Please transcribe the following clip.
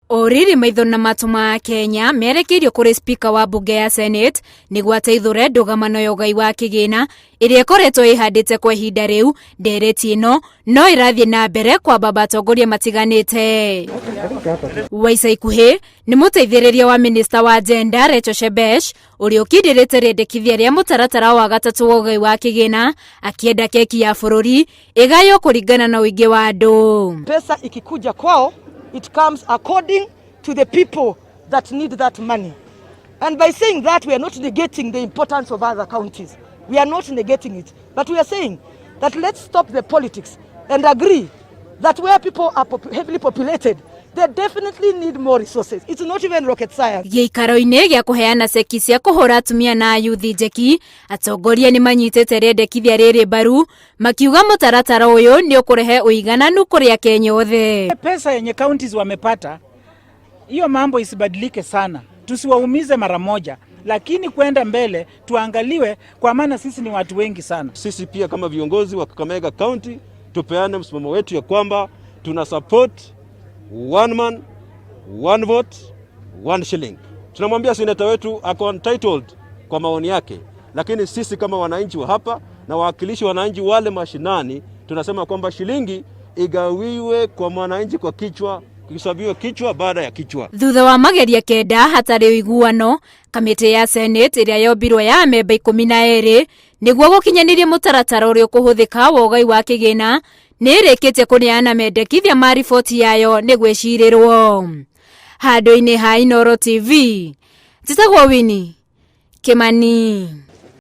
Oriri maitho na matu ma Kenya merekerio kuri speaker wa bunge ya Senate niguo ateithure ndugamano ya ugai wa kigina iria ikoretwo ihandite kwa ihinda riu. Ndereti ino no irathie na mbere kwa baba atongoria matiganite. Wa ica ikuhi ni muteithiriria wa minister wa gender Shebesh uria ukindirite riendekithia ria mutaratara wa gatatu wa ugai wa kigina akienda keki ya bururi igaywo kuringana na uingi wa andu. Pesa ikikuja kwao, it comes according to the people that need that money. And by saying that, we are not negating the importance of other counties. We are not negating it. But we are saying that let's stop the politics and agree that where people are heavily populated, they definitely need more resources. It's not even rocket science. Giikaro-ini gia kuheana ceki cia kuhura atumia na yuthi njeki, atongoria ni manyitite riendekithia riri mbaru, makiuga mutaratara uyu ni ukurehe uigananu kuri Akenya othe. Pesa yenye counties wamepata, hiyo mambo isibadilike sana. Tusiwaumize mara moja, lakini kwenda mbele tuangaliwe, kwa maana sisi ni watu wengi sana. Sisi pia kama viongozi wa Kakamega County tupeane msimamo wetu ya kwamba tuna support one man, one vote, one shilling. Tunamwambia seneta wetu ako entitled kwa maoni yake, lakini sisi kama wananchi wa hapa na wawakilishi wananchi wale mashinani tunasema kwamba shilingi igawiwe kwa mwananchi kwa kichwa, kisabiwe kichwa baada ya kichwa. Thutha wa mageria kenda hatari uiguano, kamiti ya Senate iria yombirwo ya amemba 12 niguo gukinyaniria mutaratara uria kuhuthika wa ugai wa kigina ni irikitie kuneana mendekithia ma riboti yayo ni gwicirirwo. Handu-ini ha Inooro TV, njitagwo Winnie Kimani.